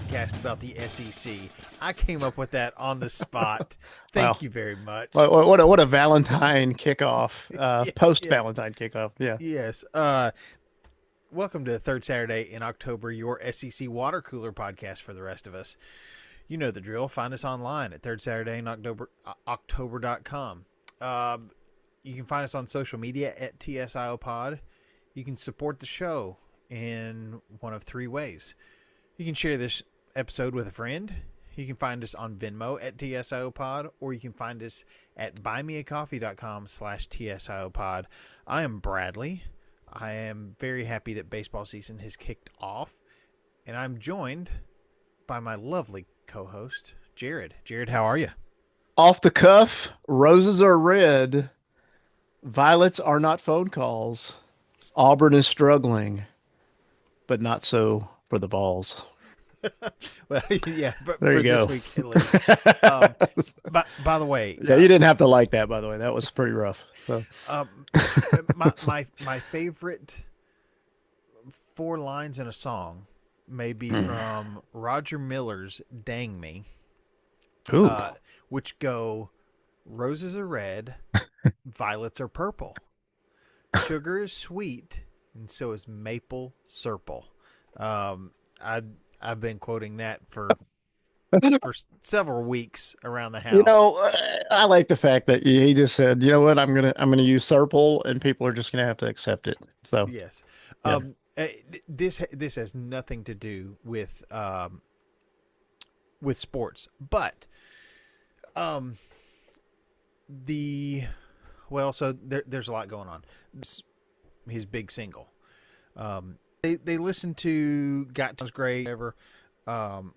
podcast about the SEC. I came up with that on the spot. Wow. Thank you very much. What a Valentine kickoff, post Yes, Valentine kickoff. Yeah. yes. Welcome to the third Saturday in October, your SEC water cooler podcast for the rest of us. You know the drill. Find us online at third Saturday in October.com. You can find us on social media at TSIO Pod. You can support the show in one of three ways. You can share this episode with a friend. You can find us on Venmo at TSIO Pod, or you can find us at buymeacoffee.com/TSIO Pod. I am Bradley. I am very happy that baseball season has kicked off, and I'm joined by my lovely co-host, Jared. Jared, how are you? Off the cuff, roses are red, violets are not phone calls. Auburn is struggling, but not so for the Vols. Well, yeah, but There for you this go. week at least. By the way, Yeah, you didn't have to like that, by the way. That was pretty rough. So, um, my favorite four lines in a song may be from Roger Miller's "Dang Me," ooh, uh, which go: "Roses are red, violets are purple, sugar is sweet, and so is maple syrup." Um, I I've been quoting that for several weeks around the you house. know, I like the fact that he just said, you know what, I'm gonna use Serpil, and people are just gonna have to accept it. So, Yes. yeah. This has nothing to do with sports, but um the so there's a lot going on. His big single. They listened to Got Sounds Great, whatever.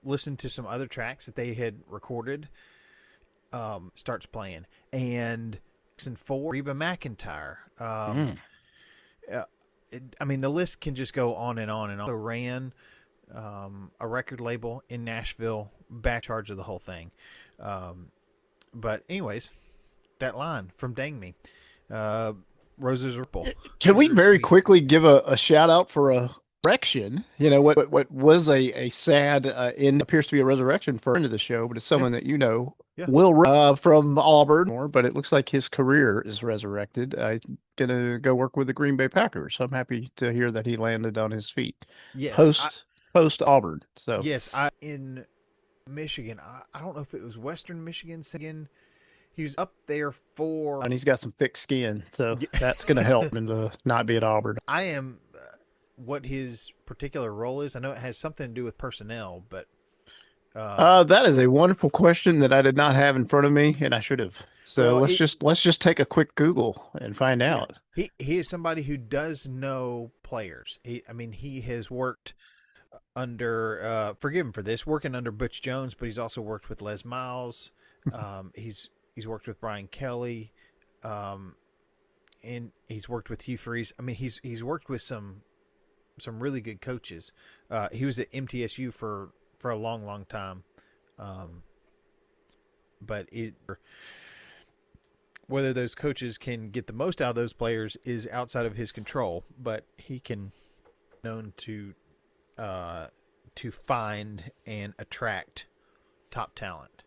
Listened to some other tracks that they had recorded. Starts playing, and season 4, Reba McEntire. Mm. Uh, I mean, the list can just go on and on and on. So ran a record label in Nashville, back charge of the whole thing. But anyways, that line from Dang Me, roses are purple, Can we sugar very sweet. quickly give a shout out for a resurrection? You know, what was a sad end appears to be a resurrection for into the show, but it's Yeah, someone that you know, yeah. Will from Auburn, but it looks like his career is resurrected. He's gonna go work with the Green Bay Packers. So I'm happy to hear that he landed on his feet Yes, post Auburn. So, I in Michigan. I don't know if it was Western Michigan. Again, he was up there for. and he's got some thick skin, so that's gonna help him to not be at Auburn. I am what his particular role is. I know it has something to do with personnel, but That is a wonderful question that I did not have in front of me, and I should have. So well, let's just take a quick Google and find yeah, out. he is somebody who does know players. He has worked under. Forgive him for this, working under Butch Jones, but he's also worked with Les Miles. He's worked with Brian Kelly, and he's worked with Hugh Freeze. I mean, he's worked with some really good coaches. He was at MTSU for a long time, um, but whether those coaches can get the most out of those players is outside of his control. But he can known to find and attract top talent.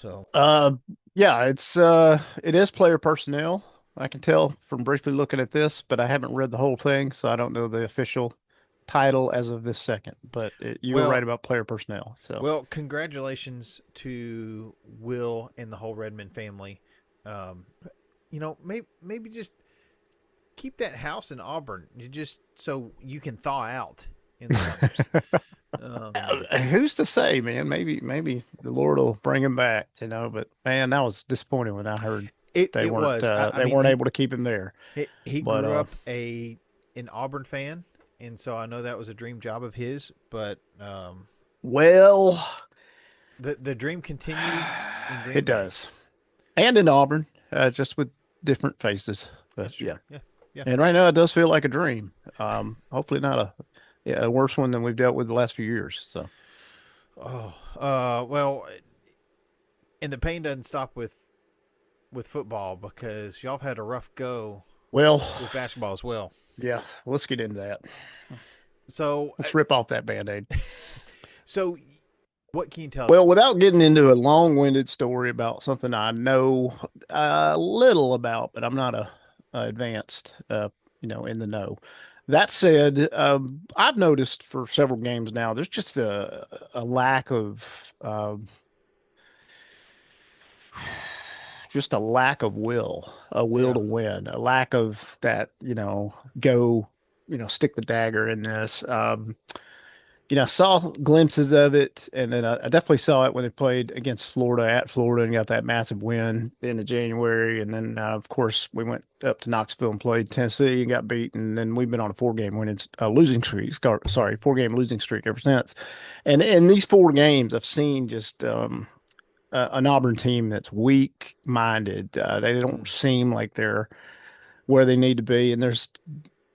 So Uh, yeah, it is player personnel. I can tell from briefly looking at this, but I haven't read the whole thing, so I don't know the official title as of this second. But you were right well, about player personnel. So, congratulations to Will and the whole Redmond family. Um, maybe just keep that house in Auburn, just so you can thaw out in the summers. who's to say, man? Maybe the Lord will bring him back, you know. But man, that was disappointing when I heard It was. I they mean, weren't able to keep him there. he But grew up an Auburn fan, and so I know that was a dream job of his. But well, the dream continues in it Green Bay. does, and in Auburn, just with different faces. But That's true. yeah, Yeah, yeah. and right now it does feel like a dream. Hopefully not a worse one than we've dealt with the last few years. So, Oh, and the pain doesn't stop with football because y'all have had a rough go well, with basketball as well. yeah, let's get into that. So, Let's rip off that Band-Aid. so what can you tell? Well, without getting into a long-winded story about something I know a little about, but I'm not a advanced, in the know. That said, I've noticed for several games now, there's just a lack of just a lack of a will Yeah. to win, a lack of that, go, stick the dagger in this. I saw glimpses of it, and then I definitely saw it when they played against Florida at Florida and got that massive win in January. And then, of course, we went up to Knoxville and played Tennessee and got beaten. And then we've been on a losing streak. Sorry, 4-game losing streak ever since. And in these 4 games, I've seen just an Auburn team that's weak-minded. They don't Mm, seem like they're where they need to be, and there's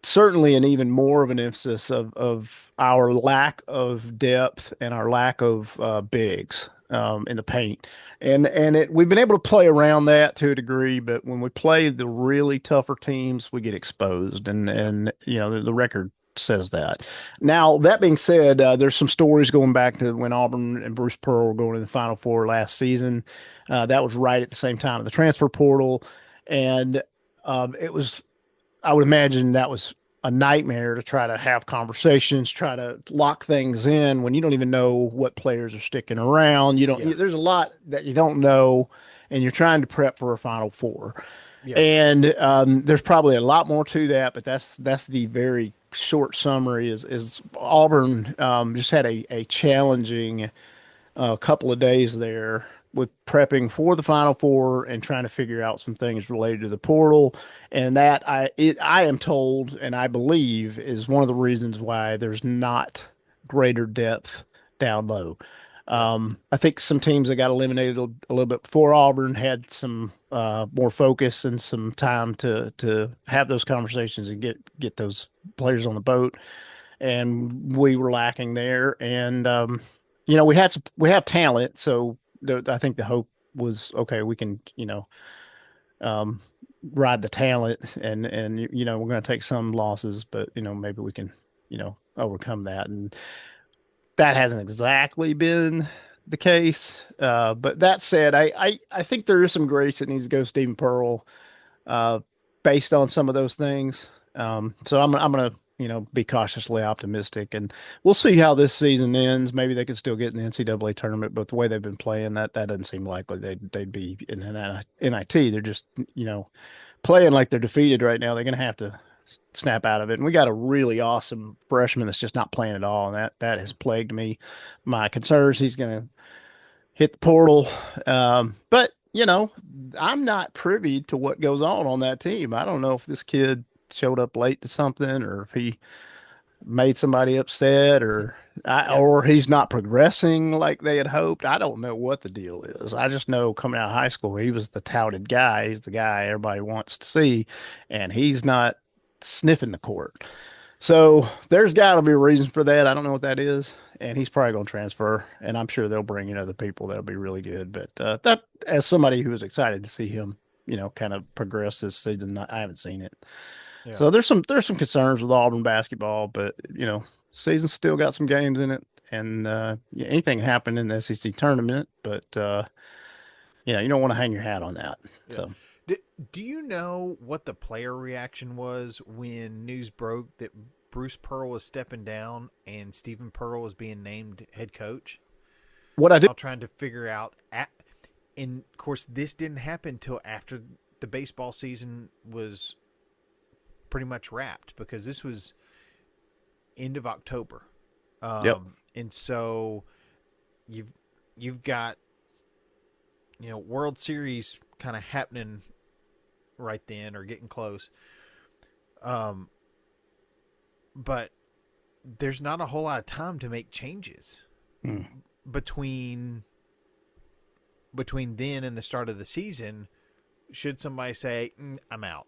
certainly an even more of an emphasis of our lack of depth and our lack of bigs in the paint. And we've been able to play around that to a degree, but when we play the really tougher teams, we get exposed, and yeah. the record says that. Now, that being said, there's some stories going back to when Auburn and Bruce Pearl were going to the Final Four last season. That was right at the same time of the transfer portal, and it was I would imagine that was a nightmare to try to have conversations, try to lock things in when you don't even know what players are sticking around. Yeah. There's a lot that you don't know, and you're trying to prep for a Final Four. Yeah. And there's probably a lot more to that, but that's the very short summary. Is Auburn just had a challenging a couple of days there with prepping for the Final Four and trying to figure out some things related to the portal. And that I am told and I believe is one of the reasons why there's not greater depth down low. Yeah. I think some teams that got eliminated a little bit before Auburn had some more focus and some time to have those conversations and get those players on the boat, and we were lacking there. And we have talent, so I think the hope was okay. We can um, ride the talent, and we're going to take some losses, but maybe we can overcome that, and that hasn't exactly been the case. But that said, I think there is some grace that needs to go Stephen Pearl uh, based on some of those things. So I'm gonna be cautiously optimistic, and we'll see how this season ends. Maybe they could still get in the NCAA tournament, but the way they've been playing, that doesn't seem likely. They'd be in an NIT. They're just playing like they're defeated right now. They're gonna have to snap out of it. And we got a really awesome freshman that's just not playing at all, and that has plagued me. My concerns. He's gonna hit the portal. But I'm not privy to what goes on that team. I don't know if this kid showed up late to something, or if he made somebody upset, Yeah. or he's not progressing like they had hoped. I don't know what the deal is. I just know coming out of high school, he was the touted guy. He's the guy everybody wants to see, and he's not sniffing the court. So there's got to be a reason for that. I don't know what that is, and he's probably going to transfer. And I'm sure they'll bring in other people that'll be really good. But that, as somebody who was excited to see him, kind of progress this season, I haven't seen it. Yeah. So there's some concerns with Auburn basketball, but season's still got some games in it, and yeah, anything can happen in the SEC tournament. But you don't want to hang your hat on that. Yeah. So Do, do you know what the player reaction was when news broke that Bruce Pearl was stepping down and Stephen Pearl was being named head coach? what I do. While trying to figure out, and of course, this didn't happen until after the baseball season was pretty much wrapped because this was end of October, Yep. and so you've got World Series kind of happening right then or getting close. Um, but there's not a whole lot of time to make changes Hmm. between then and the start of the season. Should somebody say I'm out,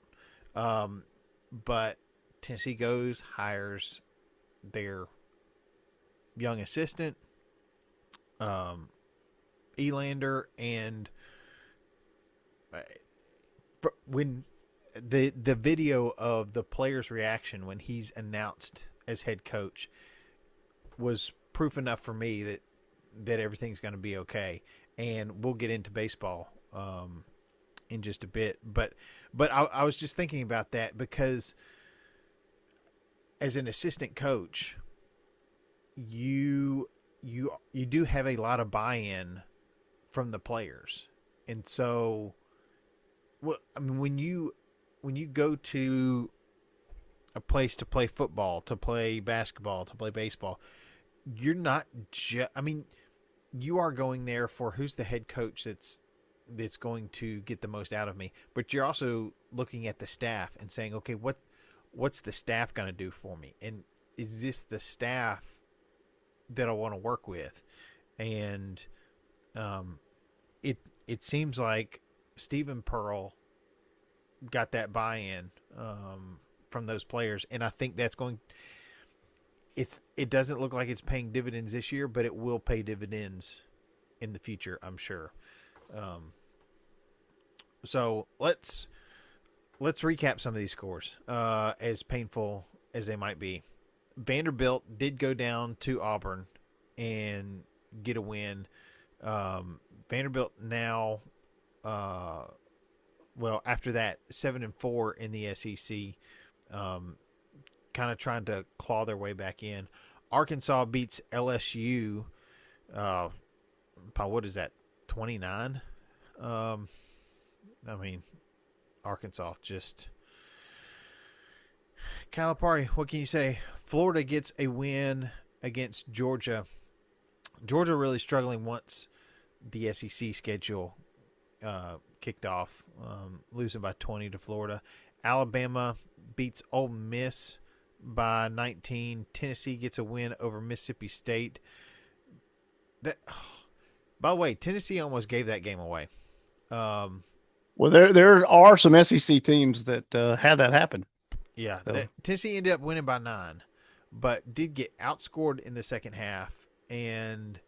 but Tennessee goes hires their young assistant, Elander, and when the video of the player's reaction when he's announced as head coach was proof enough for me that everything's going to be okay. And we'll get into baseball in just a bit, but I was just thinking about that because as an assistant coach, you do have a lot of buy-in from the players, and so, well, I mean, when you go to a place to play football, to play basketball, to play baseball, you're not I mean, you are going there for who's the head coach that's going to get the most out of me, but you're also looking at the staff and saying, okay, what's the staff going to do for me, and is this the staff that I want to work with? And it seems like Stephen Pearl got that buy-in from those players, and I think that's going. It doesn't look like it's paying dividends this year, but it will pay dividends in the future, I'm sure. So let's recap some of these scores, as painful as they might be. Vanderbilt did go down to Auburn and get a win. Vanderbilt now, after that, 7-4 in the SEC, kind of trying to claw their way back in. Arkansas beats LSU by, what is that, 29? I mean, Arkansas just Calipari, what can you say? Florida gets a win against Georgia. Georgia really struggling once the SEC schedule kicked off, losing by 20 to Florida. Alabama beats Ole Miss by 19. Tennessee gets a win over Mississippi State. By the way, Tennessee almost gave that game away. Well, there are some SEC teams that had that happen. Yeah, Tennessee ended up winning by 9, but did get outscored in the second half, and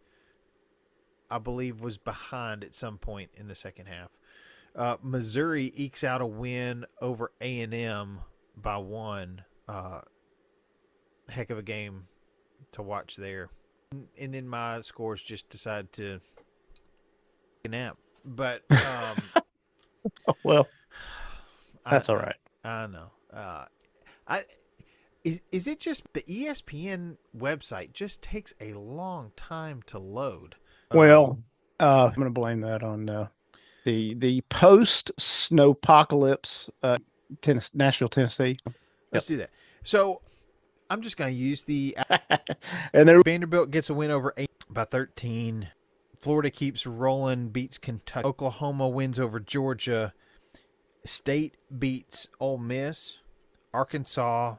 I believe was behind at some point in the second half. Missouri ekes out a win over A&M by 1. Heck of a game to watch there. And then my scores just decided to nap. But well, that's all right. I know. Is it just the ESPN website just takes a long time to load? Well, I'm going to blame that on the post snowpocalypse, Nashville, Tennessee. Let's do that. So I'm just going to use the and then Vanderbilt gets a win over 8 by 13. Florida keeps rolling, beats Kentucky. Oklahoma wins over Georgia. State beats Ole Miss. Arkansas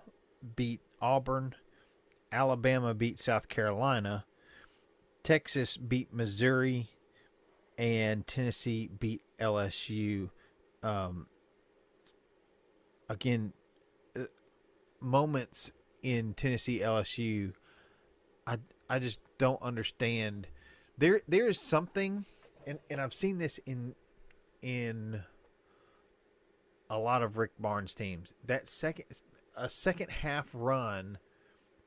beat Auburn. Alabama beat South Carolina. Texas beat Missouri. And Tennessee beat LSU. Again, moments in Tennessee LSU, I just don't understand. There is something, and I've seen this in a lot of Rick Barnes teams. That second half run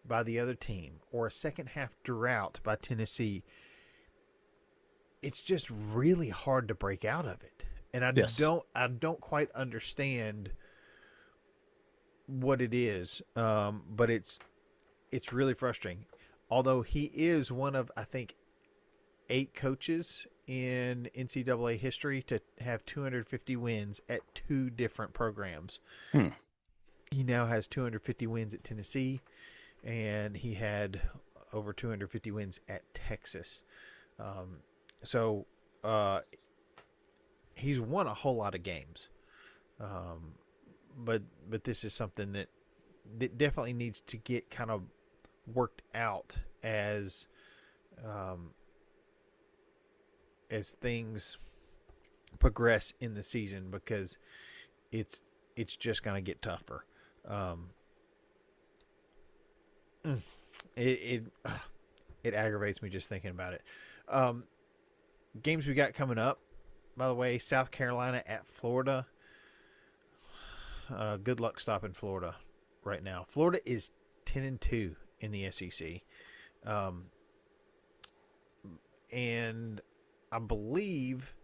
by the other team, or a second half drought by Tennessee, it's just really hard to break out of it. And I don't quite understand what it is, but it's really frustrating. Although he is one of, I think, 8 coaches in NCAA history to have 250 wins at 2 different programs. He now has 250 wins at Tennessee, and he had over 250 wins at Texas. So he's won a whole lot of games. But this is something that definitely needs to get kind of worked out as things progress in the season, because it's just going to get tougher. It aggravates me just thinking about it. Games we got coming up, by the way: South Carolina at Florida. Good luck stopping Florida right now. Florida is 10-2 in the SEC, and I believe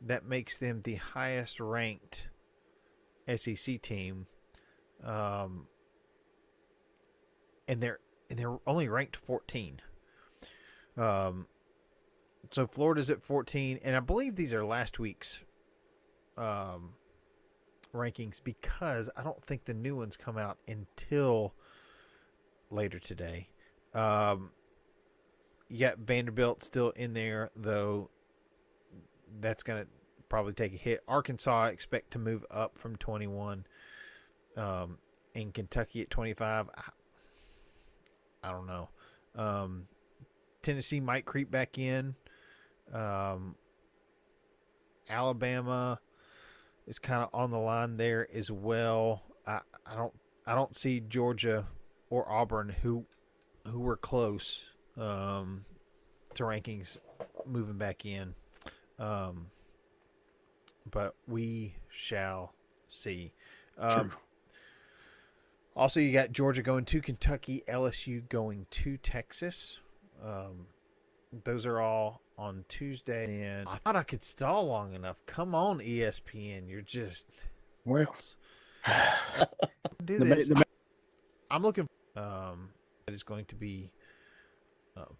that makes them the highest ranked SEC team, and they're only ranked 14. So Florida's at 14, and I believe these are last week's rankings because I don't think the new ones come out until later today. You got Vanderbilt still in there, though that's going to probably take a hit. Arkansas, I expect to move up from 21. And Kentucky at 25. I don't know. Tennessee might creep back in. Alabama is kind of on the line there as well. I don't see Georgia or Auburn, who were close to rankings, moving back in. But we shall see. True. Also, you got Georgia going to Kentucky, LSU going to Texas. Those are all on Tuesday. And I thought I could stall long enough. Come on, ESPN. You're just... Well, do this. I'm looking... it is going to be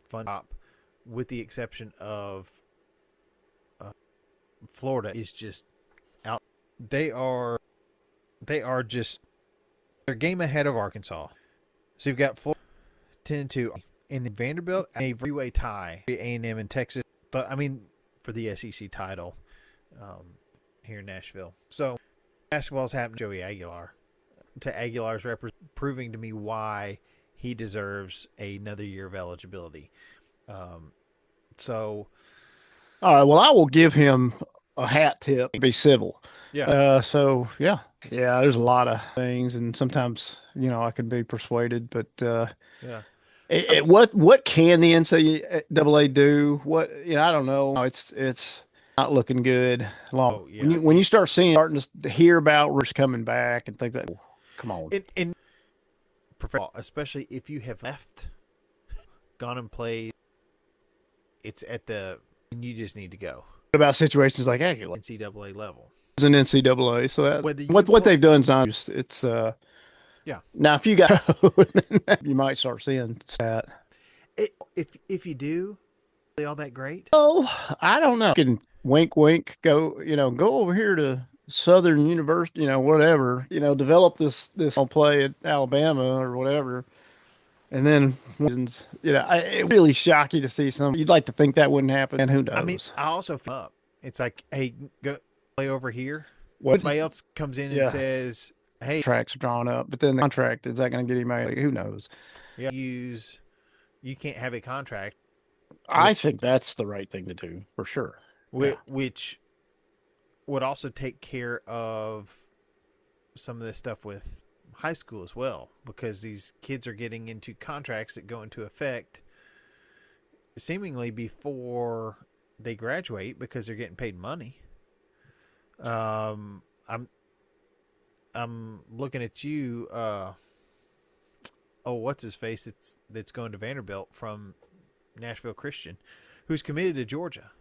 fun, with the exception of Florida is just out. They are just... They're a game ahead of Arkansas. So you've got Florida 10-2. And the Vanderbilt, a three-way tie. A&M and Texas. But, I mean, for the SEC title here in Nashville. So, basketball's happened to Joey Aguilar. To Aguilar's proving to me why he deserves another year of eligibility. So... All right, well, I will give him a hat tip. Be civil. Yeah. Yeah, there's a lot of things, and sometimes, I can be persuaded, but Yeah. What can the NCAA do? I don't know. It's not looking good. Oh, yeah. When you starting to hear about Rich coming back and things like that, come on. In professional, especially if you have left, gone and played, it's and you just need to go. What about situations like Aguilar? NCAA level. It's an NCAA, so that what play, they've done is not just, it's yeah. Now if you got you might start seeing that. If you do, are they all that great? Oh, I don't know. You can wink go over here to Southern University, whatever, develop this play at Alabama or whatever. And then, it's really shocking to see some. You'd like to think that wouldn't happen, and who knows? I mean, I also feel up. It's like, hey, go play over here. What? Somebody else comes in and says, hey, contracts drawn up, but then the contract, is that going to get him out? Who knows? Yeah, you can't have a contract. I think that's the right thing to do for sure. Which would also take care of some of this stuff with high school as well, because these kids are getting into contracts that go into effect seemingly before they graduate because they're getting paid money. I'm looking at you. What's his face? That's going to Vanderbilt from Nashville Christian, who's committed to Georgia.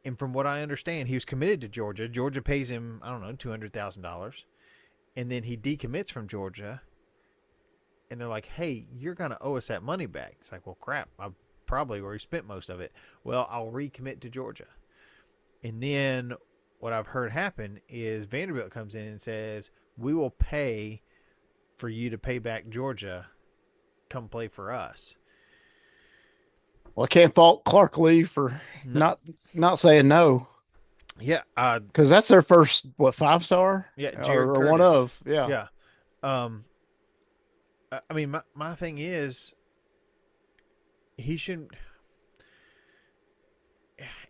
And from what I understand, he was committed to Georgia. Georgia pays him, I don't know, $200,000. And then he decommits from Georgia. And they're like, hey, you're going to owe us that money back. It's like, well, crap. I probably already spent most of it. Well, I'll recommit to Georgia. And then what I've heard happen is Vanderbilt comes in and says, we will pay for you to pay back Georgia. Come play for us. Well, I can't fault Clark Lee for not saying no. Yeah, because that's their first 5-star. Yeah, or one of. Yeah. I mean, my thing is, he shouldn't.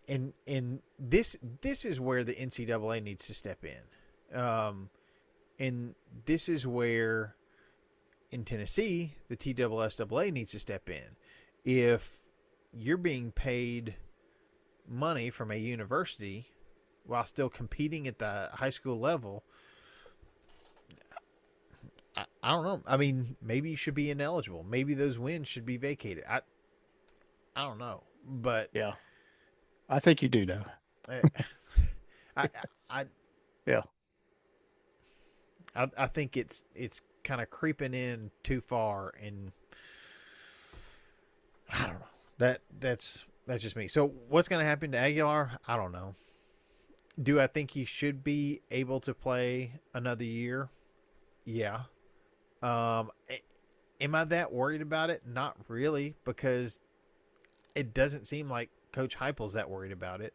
And this is where the NCAA needs to step in, and this is where, in Tennessee, the TSSAA needs to step in. If you're being paid money from a university while still competing at the high school level, I don't know. I mean, maybe you should be ineligible. Maybe those wins should be vacated. I don't know, but Yeah, I think you do know. I I I, Yeah. I think it's kind of creeping in too far, and I don't know. That's just me. So what's going to happen to Aguilar? I don't know. Do I think he should be able to play another year? Yeah. Um, am I that worried about it? Not really, because it doesn't seem like Coach Heupel's that worried about it.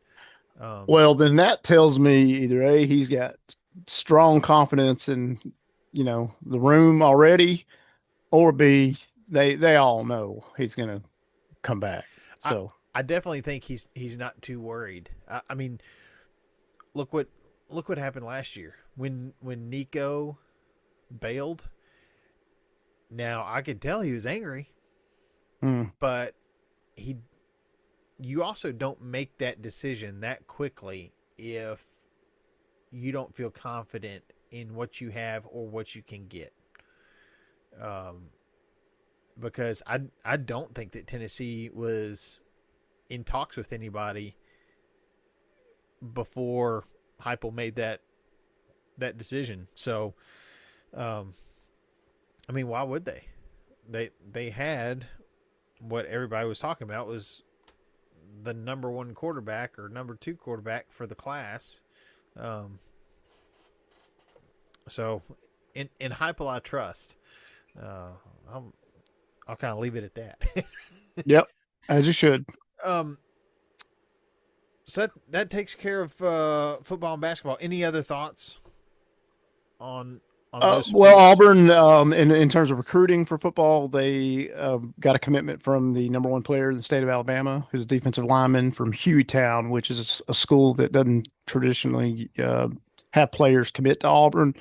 Um, Well, then that tells me either A, he's got strong confidence in, the room already, or B, they all know he's going to come back. I So, I definitely think he's not too worried. I mean, look what look what happened last year when Nico bailed. Now I could tell he was angry, mm, but he you also don't make that decision that quickly if you don't feel confident in what you have or what you can get. Um, because I don't think that Tennessee was in talks with anybody before Heupel made that decision. So, um, I mean, why would they? They had what everybody was talking about was the number one quarterback or number two quarterback for the class. Um, so, in Heupel, I trust. Uh, I'll I'll kind of leave it at that. yep, as you should. um, so that takes care of football and basketball. Any other thoughts on those Well, sports? Auburn, in terms of recruiting for football, they got a commitment from the number one player in the state of Alabama, who's a defensive lineman from Hueytown, which is a school that doesn't traditionally have players commit to Auburn.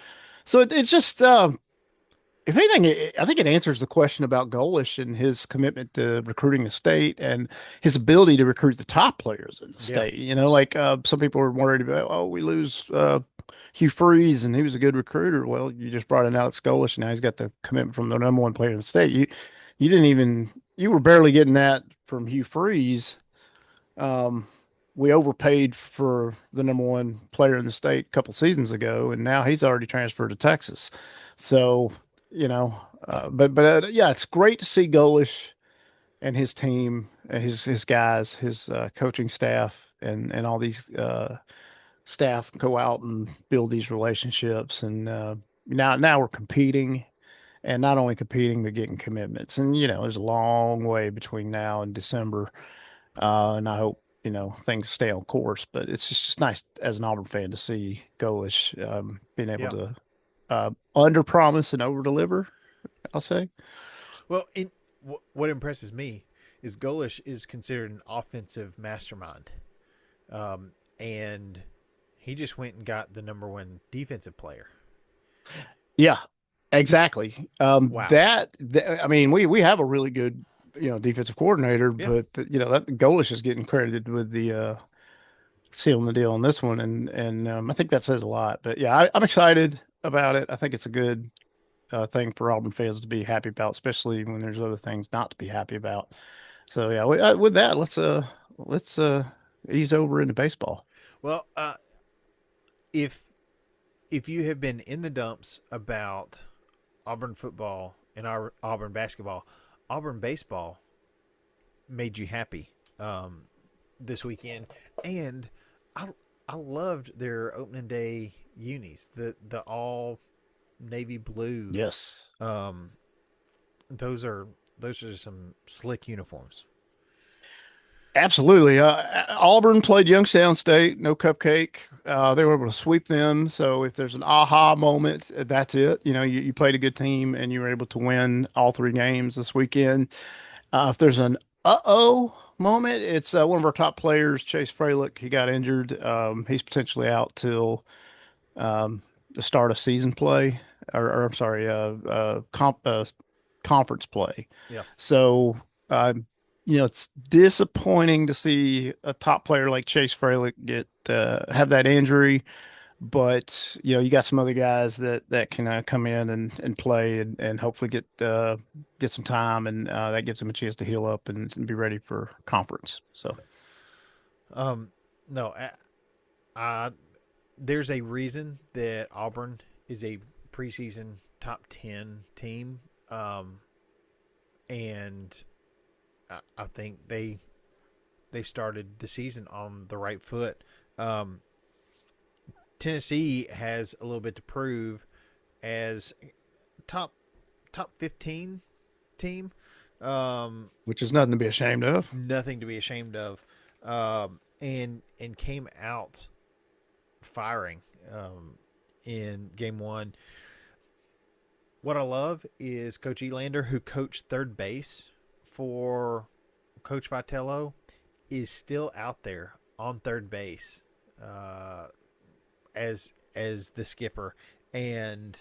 So it's just, if anything, I think it answers the question about Golish and his commitment to recruiting the state and his ability to recruit the top players in the Yeah, state. Like some people are worried about, oh, we lose Hugh Freeze and he was a good recruiter. Well, you just brought in Alex Golish and now he's got the commitment from the number one player in the state. You didn't even you were barely getting that from Hugh Freeze. Um, we overpaid for the number one player in the state a couple seasons ago, and now he's already transferred to Texas. So, but yeah, it's great to see Golish and his team, his guys, his coaching staff, and all these staff go out and build these relationships. And now we're competing, and not only competing but getting commitments. And there's a long way between now and December, and I hope things stay on course. But it's just nice as an Auburn fan to see Golish being able yeah. to under promise and over deliver. I'll say. Well, what impresses me is Golish is considered an offensive mastermind, and he just went and got the number one defensive player. Yeah, exactly. Wow. I mean, we have a really good defensive coordinator, Yeah. but that Golish is getting credited with the sealing the deal on this one, and I think that says a lot. But yeah, I'm excited about it. I think it's a good thing for Auburn fans to be happy about, especially when there's other things not to be happy about. So yeah, with that, let's ease over into baseball. Well, if if you have been in the dumps about Auburn football and our Auburn basketball, Auburn baseball made you happy this weekend, and I I loved their opening day unis, the all navy blue. Yes. Um, those are those are some slick uniforms. Absolutely. Auburn played Youngstown State, no cupcake. They were able to sweep them. So if there's an aha moment, that's it. You played a good team and you were able to win all three games this weekend. If there's an uh-oh moment, it's one of our top players, Chase Fralick. He got injured. He's potentially out till the start of season play, or I'm sorry, conference play. Yeah. So, uh, it's disappointing to see a top player like Chase Fralick get have that injury. but you got some other guys that can come in and play and hopefully get some time, and that gives them a chance to heal up and be ready for conference. So Um, no, I there's a reason that Auburn is a preseason top 10 team. And I think they started the season on the right foot. Um, Tennessee has a little bit to prove as top 15 team. which is nothing to be ashamed of. Nothing to be ashamed of. And came out firing in game one. What I love is Coach Elander, who coached third base for Coach Vitello, is still out there on third base as the skipper, and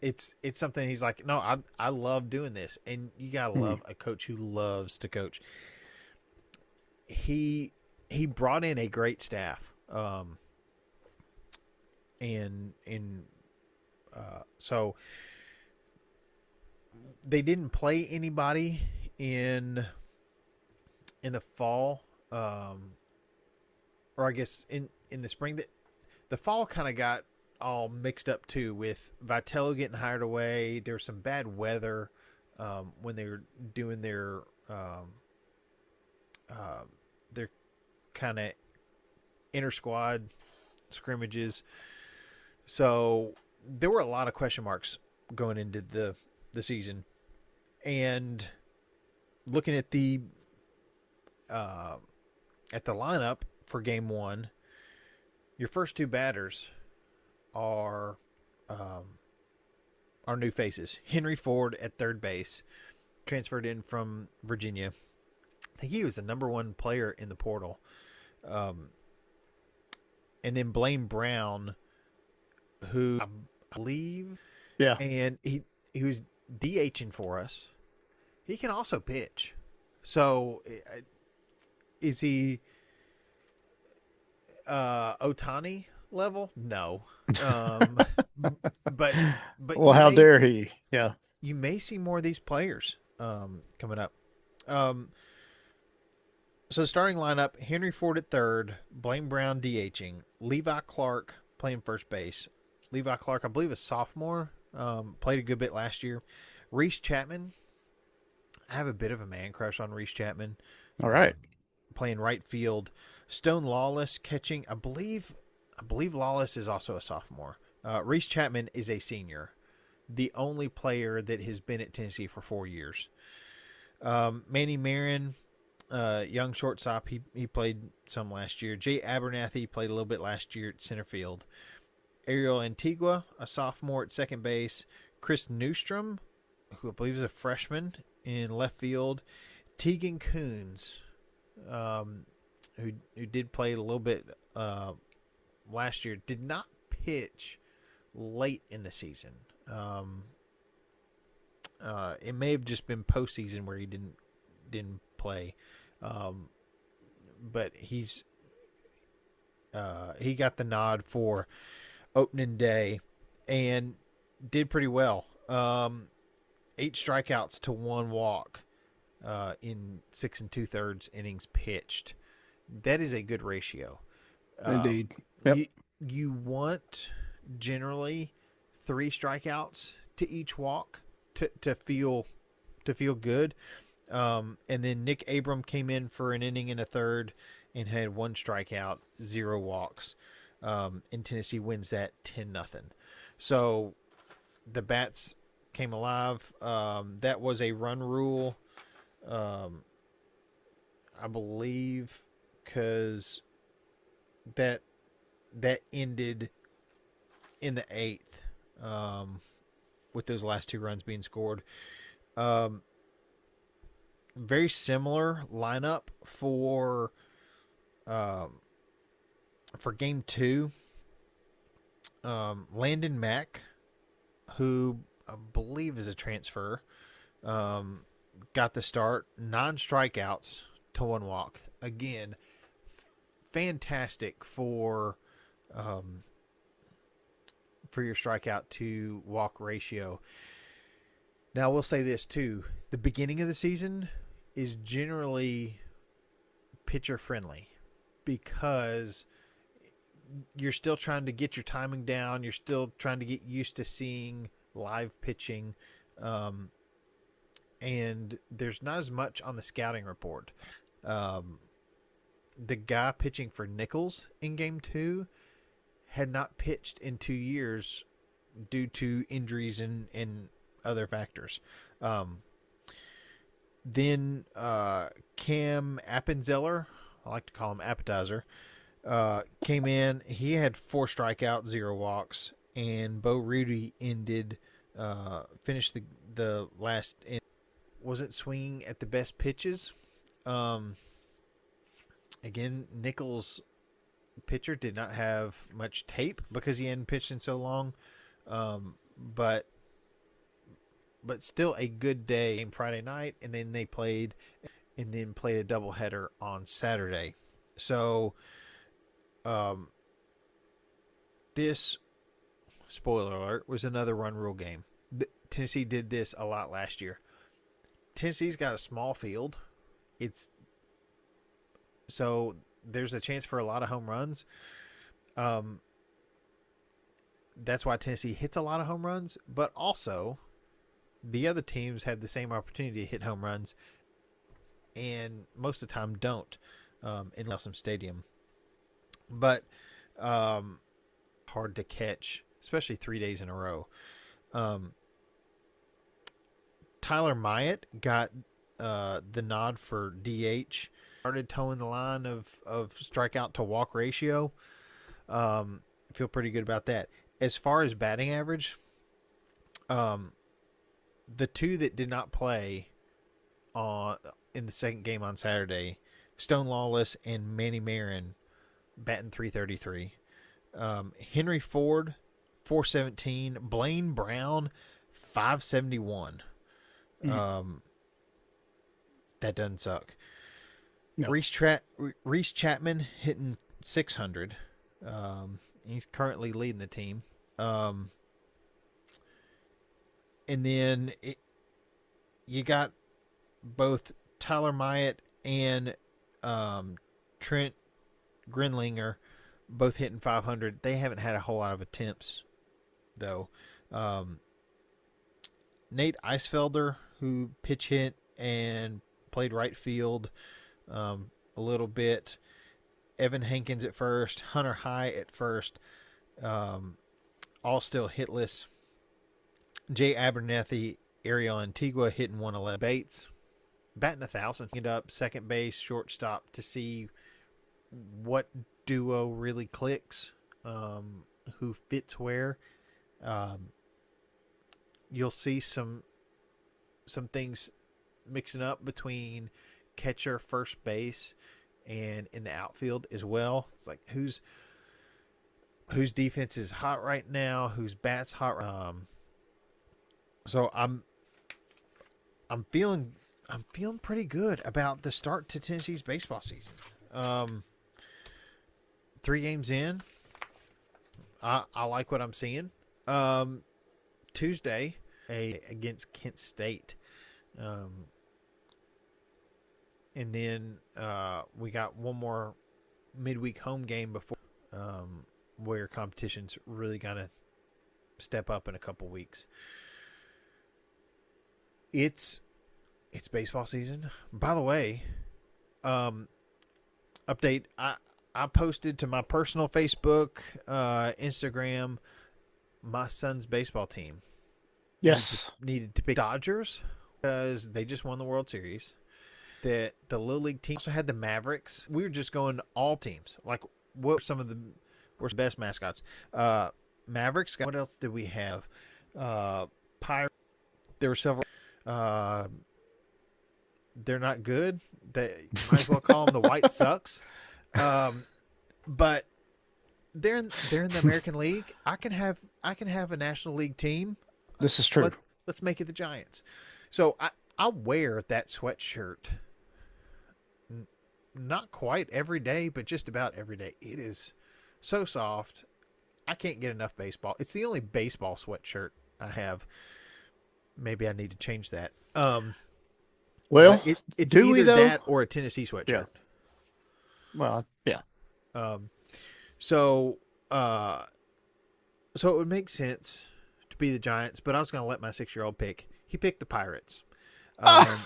it's something he's like, no, I love doing this, and you gotta love a coach who loves to coach. He brought in a great staff, and so they didn't play anybody in the fall, or I guess in the spring. The fall kind of got all mixed up too, with Vitello getting hired away. There was some bad weather when they were doing their kind of inter squad scrimmages. So there were a lot of question marks going into the season, and looking at the lineup for game one, your first two batters are new faces. Henry Ford at third base, transferred in from Virginia. I think he was the number one player in the portal. And then Blaine Brown, who I believe, Yeah, and he was DHing for us. He can also pitch. So is he Otani level? No. But well, how dare he? Yeah. You may see more of these players coming up. So starting lineup: Henry Ford at third, Blaine Brown DHing, Levi Clark playing first base. Levi Clark, I believe, a sophomore, played a good bit last year. Reese Chapman, I have a bit of a man crush on Reese Chapman. All right. Playing right field. Stone Lawless catching. I believe Lawless is also a sophomore. Reese Chapman is a senior, the only player that has been at Tennessee for 4 years. Manny Marin, young shortstop, he played some last year. Jay Abernathy played a little bit last year at center field. Ariel Antigua, a sophomore at second base. Chris Newstrom, who I believe is a freshman, in left field. Tegan Coons, who did play a little bit last year, did not pitch late in the season. It may have just been postseason where he didn't play, but he got the nod for opening day and did pretty well. 8 strikeouts to 1 walk in 6 2/3 innings pitched. That is a good ratio. Indeed. Yep. You want generally 3 strikeouts to each walk to feel good. And then Nick Abram came in for an inning and a third and had 1 strikeout, 0 walks. And Tennessee wins that 10-0. So the bats came alive. That was a run rule, I believe, because that ended in the 8th, with those last 2 runs being scored. Very similar lineup for game 2. Landon Mack, who I believe is a transfer, got the start. 9 strikeouts to 1 walk. Again, fantastic for for your strikeout to walk ratio. Now, we'll say this too. The beginning of the season is generally pitcher friendly because you're still trying to get your timing down. You're still trying to get used to seeing live pitching. And there's not as much on the scouting report. The guy pitching for Nichols in game 2 had not pitched in 2 years due to injuries and other factors. Then Cam Appenzeller, I like to call him Appetizer, came in. He had 4 strikeouts, 0 walks, and Bo Rudy finished the last. Wasn't swinging at the best pitches. Again, Nichols' pitcher did not have much tape because he hadn't pitched in so long, but still a good day Friday night, and then they played a doubleheader on Saturday. So, this, spoiler alert, was another run rule game. Tennessee did this a lot last year. Tennessee's got a small field. So there's a chance for a lot of home runs. That's why Tennessee hits a lot of home runs, but also the other teams have the same opportunity to hit home runs, and most of the time don't in Nelson Stadium. But hard to catch, especially 3 days in a row. Tyler Myatt got the nod for DH. Started towing the line of strikeout to walk ratio. Feel pretty good about that. As far as batting average, the 2 that did not play in the second game on Saturday, Stone Lawless and Manny Marin, batting .333. Henry Ford, .417. Blaine Brown, .571. That doesn't suck. No. Reese Chapman hitting .600. He's currently leading the team. And then you got both Tyler Myatt and Trent Grinlinger both hitting .500. They haven't had a whole lot of attempts, though. Nate Eisfelder, who pitch hit and played right field a little bit. Evan Hankins at first. Hunter High at first. All still hitless. Jay Abernathy, Ariel Antigua hitting .111. Bates batting 1,000. Get up second base, shortstop to see what duo really clicks, who fits where. You'll see some things mixing up between catcher, first base, and in the outfield as well. It's like whose defense is hot right now, whose bat's hot. So I'm feeling pretty good about the start to Tennessee's baseball season. 3 games in, I like what I'm seeing. Tuesday against Kent State. And then we got one more midweek home game before where competition's really going to step up in a couple weeks. It's baseball season. By the way, update, I posted to my personal Facebook, Instagram, my son's baseball team. Yes. Needed to pick Dodgers because they just won the World Series. The Little League team also had the Mavericks. We were just going to all teams. Like, what were some of the best mascots? Mavericks. What else did we have? Pirates. There were several. They're not good. They might as well call them the White Sox. But they're in the American League. I can have a National League team. This is true. Let's make it the Giants. So I wear that sweatshirt not quite every day, but just about every day. It is so soft. I can't get enough baseball. It's the only baseball sweatshirt I have. Maybe I need to change that. Well, But it's do we either though? that or a Tennessee Yeah. sweatshirt. Well, yeah. Um, so uh, so it would make sense to be the Giants, but I was going to let my 6-year-old pick. He picked the Pirates. Um,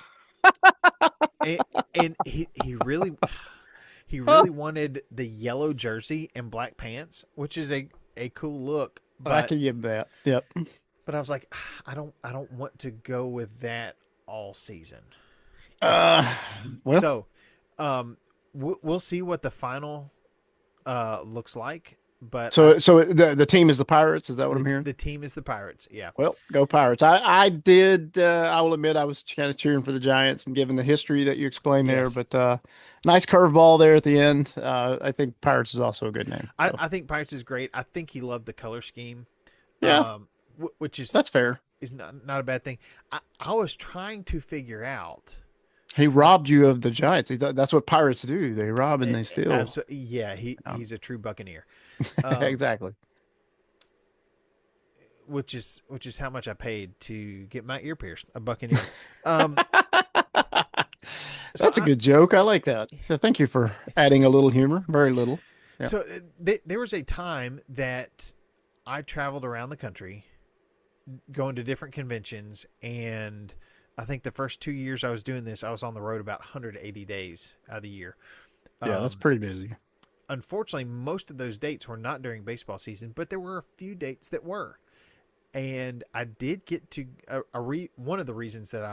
and, and he really wanted the yellow jersey and black pants, which is a cool look. I can give that. Yep. But I was like, I don't want to go with that all season. Uh, well, So, we'll see what the final looks like. But so the team is the Pirates. Is that what I'm hearing? the team is the Pirates. Yeah. Well, go Pirates. I did. I will admit I was kind of cheering for the Giants and given the history that you explained there, Yes. but nice curveball there at the end. I think Pirates is also a good name. So I think Pirates is great. I think he loved the color scheme, yeah, which is that's fair. not a bad thing. I was trying to figure out. He robbed you of the Giants. That's what Pirates do. They rob and they steal. Absolutely, yeah. He's a true Buccaneer. Exactly. Which is how much I paid to get my ear pierced, a Buccaneer. Um, so That's a good joke. I like that. Thank you for adding a little humor. Very little. Yeah. so there was a time that I traveled around the country, going to different conventions, and I think the first 2 years I was doing this, I was on the road about 180 days out of the year. Yeah, that's pretty busy. Unfortunately, most of those dates were not during baseball season, but there were a few dates that were. And I did get to one of the reasons that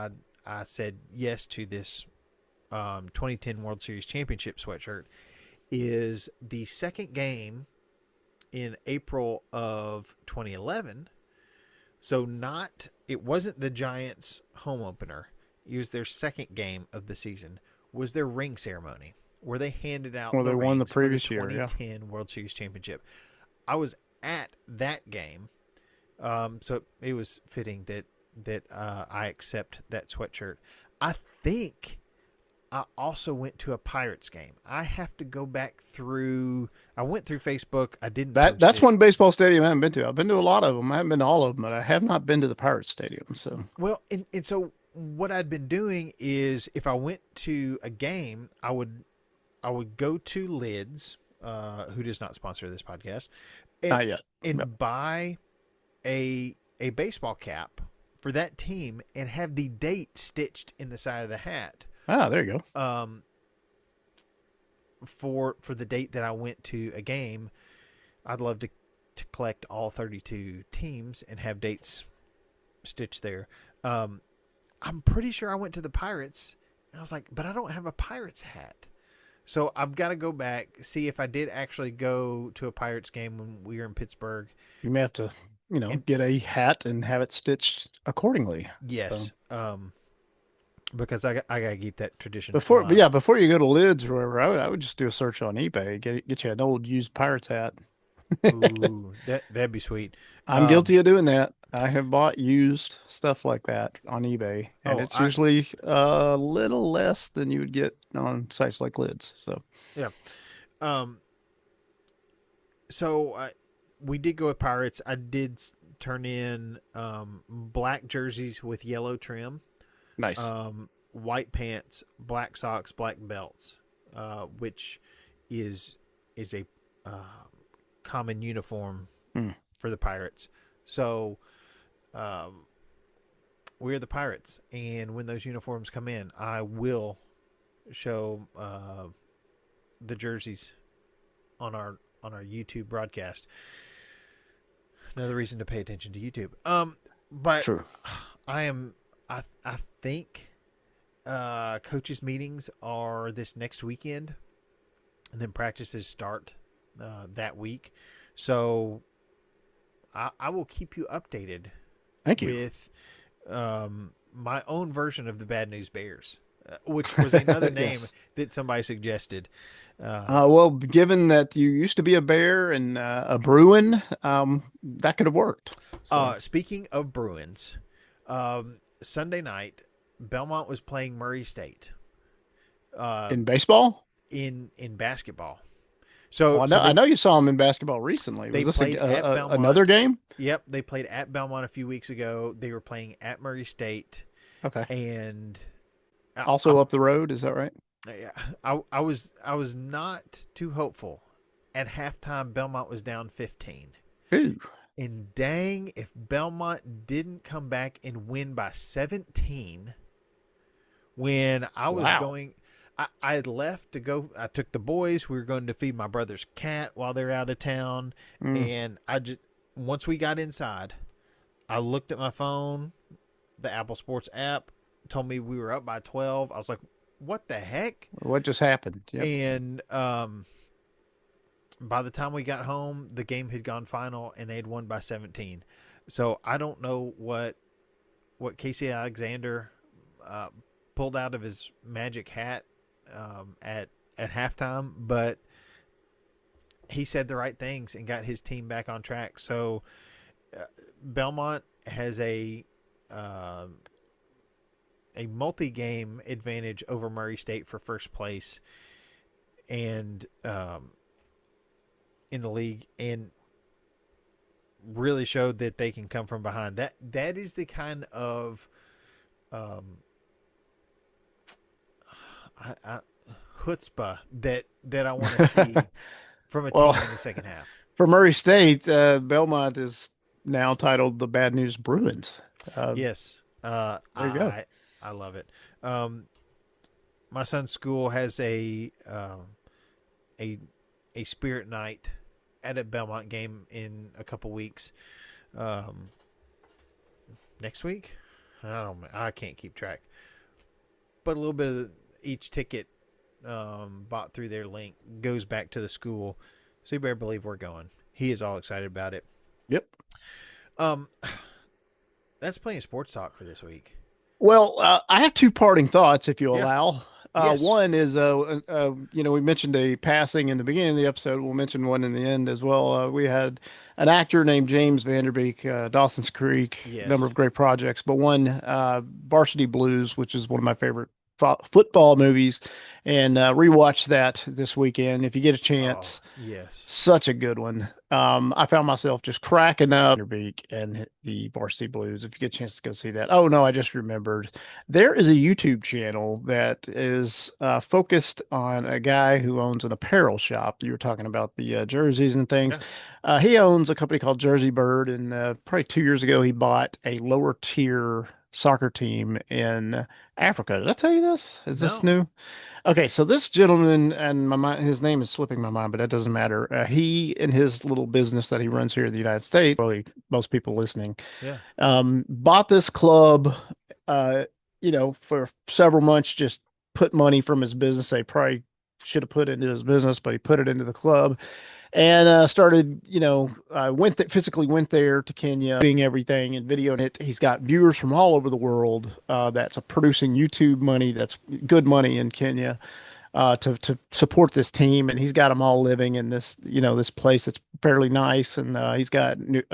I said yes to this 2010 World Series Championship sweatshirt is the second game in April of 2011. So it wasn't the Giants home opener. It was their second game of the season. Was their ring ceremony where they handed out Well, the they won the rings for the previous year. Yeah. 2010 World Series Championship. I was at that game. So it was fitting that I accept that sweatshirt. I think I also went to a Pirates game. I have to go back through. I went through Facebook. I didn't. That's one baseball stadium I haven't been to. I've been to a lot of them. I haven't been to all of them, but I have not been to the Pirates Stadium. So Well, and so what I'd been doing is if I went to a game, I would go to Lids, who does not sponsor this podcast, not yet. and Yep. buy a baseball cap for that team and have the date stitched in the side of the hat. Ah, there you go. For the date that I went to a game, I'd love to collect all 32 teams and have dates stitched there. I'm pretty sure I went to the Pirates, and I was like, but I don't have a Pirates hat. So I've got to go back, see if I did actually go to a Pirates game when we were in Pittsburgh. You may have to, get a hat and have it stitched accordingly. Yes. So. Because I got to keep that tradition Before alive. you go to Lids or wherever, I would just do a search on eBay, get you an old used Pirates hat. Ooh, that'd be sweet. I'm guilty of doing that. I have bought used stuff like that on eBay, and Oh, it's usually a little less than you would get on sites like Lids. So yeah. Um, so we did go with Pirates. I did turn in black jerseys with yellow trim, nice. white pants, black socks, black belts, which is a common uniform for the Pirates. So we're the Pirates, and when those uniforms come in, I will show the jerseys on our YouTube broadcast. Another reason to pay attention to YouTube. But True. I think coaches meetings are this next weekend, and then practices start that week. So I will keep you updated. Thank you. With my own version of the Bad News Bears, which was another name Yes. that somebody suggested. Well, given that you used to be a Bear and a Bruin, that could have worked. So. Speaking of Bruins, Sunday night, Belmont was playing Murray State In baseball? in basketball. Well, So so I they know you saw him in basketball recently. they Was this played at another Belmont. game? Yep, they played at Belmont a few weeks ago. They were playing at Murray State, Okay. and I, Also I'm up the road, is that right? I was not too hopeful. At halftime, Belmont was down 15. Ooh, And dang, if Belmont didn't come back and win by 17, when I was wow. going, I had left to go. I took the boys. We were going to feed my brother's cat while they're out of town. Mm. And once we got inside, I looked at my phone. The Apple Sports app told me we were up by 12. I was like, what the heck? What just happened? Yep. And by the time we got home, the game had gone final and they had won by 17. So I don't know what Casey Alexander uh, pulled out of his magic hat at halftime, but he said the right things and got his team back on track. So Belmont has uh, a multi-game advantage over Murray State for first place, and in the league, and really showed that they can come from behind. That is the kind of um, I, chutzpah that I want to see from a Well, team in the second half. for Murray State, Belmont is now titled the Bad News Bruins. Uh, Yes, there you go. I love it. My son's school has a a spirit night at a Belmont game in a couple weeks. Um, Next week, I can't keep track, but a little bit of each ticket bought through their link goes back to the school, so you better believe we're going. He is all excited about it. Yep. Um, that's plenty of sports talk for this week. Well, I have two parting thoughts, if you Yeah. allow. Yes. One is, we mentioned a passing in the beginning of the episode. We'll mention one in the end as well. We had an actor named James Vanderbeek, Dawson's Creek, a number Yes. of great projects, but one, Varsity Blues, which is one of my favorite football movies, and rewatched that this weekend. If you get a Oh, chance, yes. such a good one. I found myself just cracking up. Beak and the Varsity Blues. If you get a chance to go see that. Oh no, I just remembered. There is a YouTube channel that is focused on a guy who owns an apparel shop. You were talking about the jerseys and things. Yeah. He owns a company called Jersey Bird, and probably 2 years ago he bought a lower tier soccer team in Africa. Did I tell you this? Is this No. new? Okay, so this gentleman, and my mind, his name is slipping my mind, but that doesn't matter. He and his little business that he runs here in the United States, probably most people listening, Yeah. bought this club, uh, for several months, just put money from his business. They probably should have put into his business, but he put it into the club and started, physically went there to Kenya, doing everything and videoing it. He's got viewers from all over the world that's producing YouTube money, that's good money in Kenya to support this team, and he's got them all living in this this place that's fairly nice, and he's got but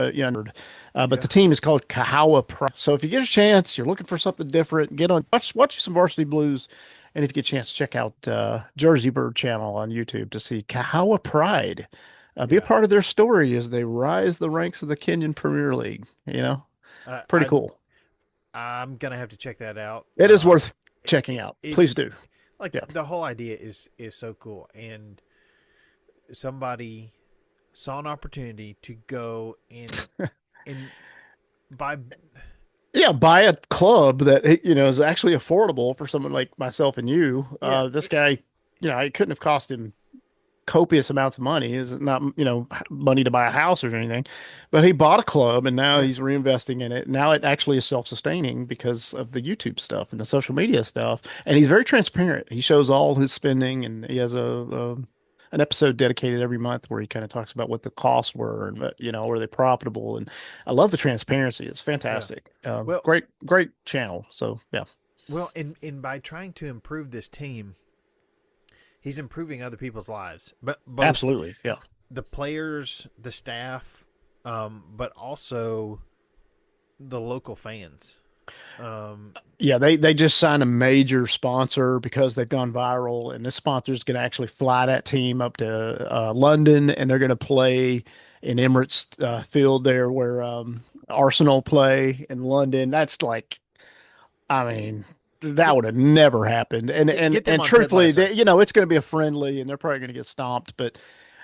Yeah. the team is called Kahawa Pride. So if you get a chance, you're looking for something different, get on watch some Varsity Blues, and if you get a chance, check out Jersey Bird channel on YouTube to see Kahawa Pride. Be a Yeah. part of their story as they rise the ranks of the Kenyan Premier League. I, Pretty I cool. I'm gonna have to check that out. It is worth checking out. Please It's do. like Yeah. the whole idea is so cool, and somebody saw an opportunity to go and buy. Yeah, buy a club that is actually affordable for someone like myself and you. Yeah. This guy, it couldn't have cost him copious amounts of money. It's not, money to buy a house or anything, but he bought a club and now Yeah. he's reinvesting in it. Now it actually is self-sustaining because of the YouTube stuff and the social media stuff. And he's very transparent. He shows all his spending, and he has an episode dedicated every month where he kind of talks about what the costs were and were they profitable. And I love the transparency. It's Yeah. fantastic. Well, Great channel. So yeah, in by trying to improve this team, he's improving other people's lives, but both absolutely. Yeah. the players, the staff, but also the local fans. Yeah, they just signed a major sponsor because they've gone viral, and this sponsor is going to actually fly that team up to London, and they're going to play in Emirates Field there, where Arsenal play in London. That's like, I mean, that Get would have never happened. And and get them and on Ted truthfully, Lasso. it's going to be a friendly, and they're probably going to get stomped. But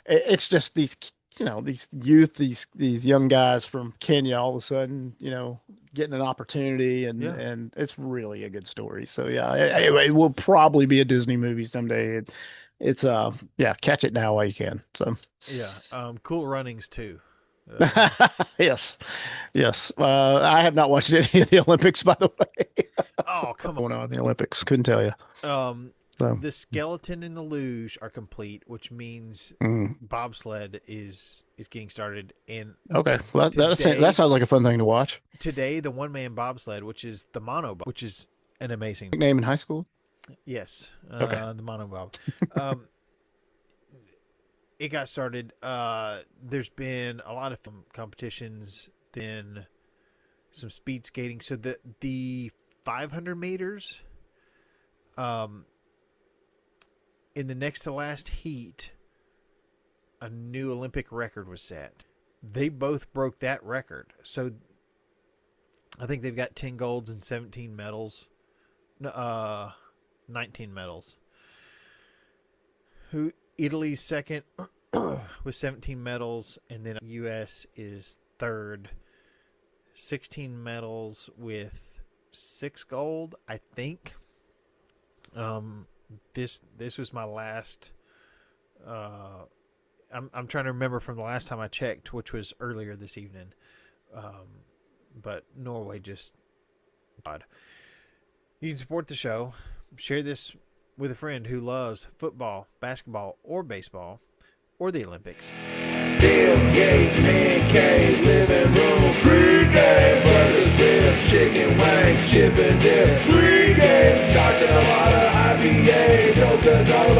it's just these, these youth, these young guys from Kenya, all of a sudden, getting an opportunity, and Yeah, and it's really a good story. So yeah, it will probably be a Disney movie someday. It's yeah, catch it now while you can. So yeah. Cool Runnings too. Uh, yes, yes. I have not watched any of the Olympics, by the way. oh, come Going on in the Olympics, couldn't tell you. on. So The skeleton and the luge are complete, which means mm, bobsled is getting started. And okay, well that today, sounds like a fun thing to watch. the one man bobsled, which is the which is an amazing. Nickname in high school. Yes, Okay. the monobob. Um, it got started. There's been a lot of competitions, then some speed skating. So the 500 meters, in the next to last heat, a new Olympic record was set. They both broke that record. So I think they've got 10 golds and 17 medals. 19 medals. Who Italy's second with 17 medals, and then U.S. is third, 16 medals with 6 gold, I think. This was my last. I'm trying to remember from the last time I checked, which was earlier this evening. But Norway just odd. You can support the show. Share this with a friend who loves football, basketball, or baseball, or the Olympics. Tailgate, pancake, living room, pregame, burgers, ribs, chicken wings, chip and dip, pregame, scotch and a lot of IPA, Coca-Cola.